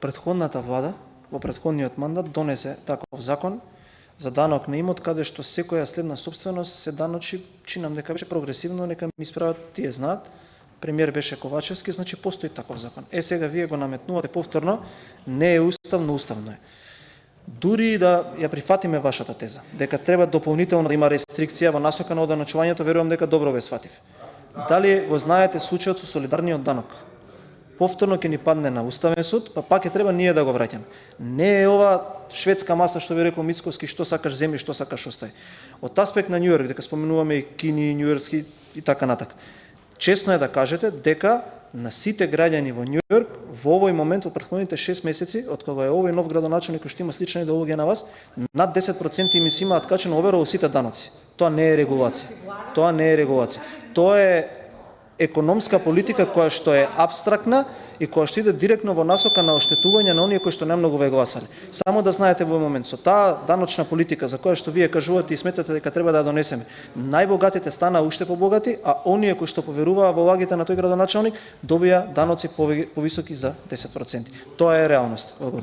претходната влада, во претходниот мандат донесе таков закон за данок на имот, каде што секоја следна собственост се даночи, чинам дека беше прогресивно, нека ми исправат, тие знаат. Премиер беше Ковачевски, значи постои таков закон. Сега вие го наметнувате повторно, не е уставно, уставно е. Дури да ја прифатиме вашата теза, дека треба дополнително да има рестрикција во насока на одначувањето, верувам дека добро ве сватив. Дали го знаете случајот со солидарниот данок? Повторно ќе ни падне на Уставен суд, па пак ќе треба ние да го враќаме. Не е ова шведска маса што ви рекол Мицковски, што сакаш земи, што сакаш остај. Од аспект на Њујорк, дека споменуваме и Кини, Њујорски и така натак. Чесно е да кажете дека на сите граѓани во Њујорк во овој момент, во претходните 6 месеци, од кога е овој нов градоначалник кој што има слична идеологија на вас, над 10% им се имаат качено овера во сите даноци. Тоа не е регулација. Тоа не е регулација. Тоа е економска политика која што е апстрактна и која што иде директно во насока на оштетување на оние кои што немногу ве гласале. Само да знаете во момент со таа даночна политика за која што вие кажувате и сметате дека треба да ја донесеме, најбогатите стана уште побогати, а оние кои што поверуваа во лагите на тој градоначалник добија даноци повисоки за 10%. Тоа е реалност. Благодарам.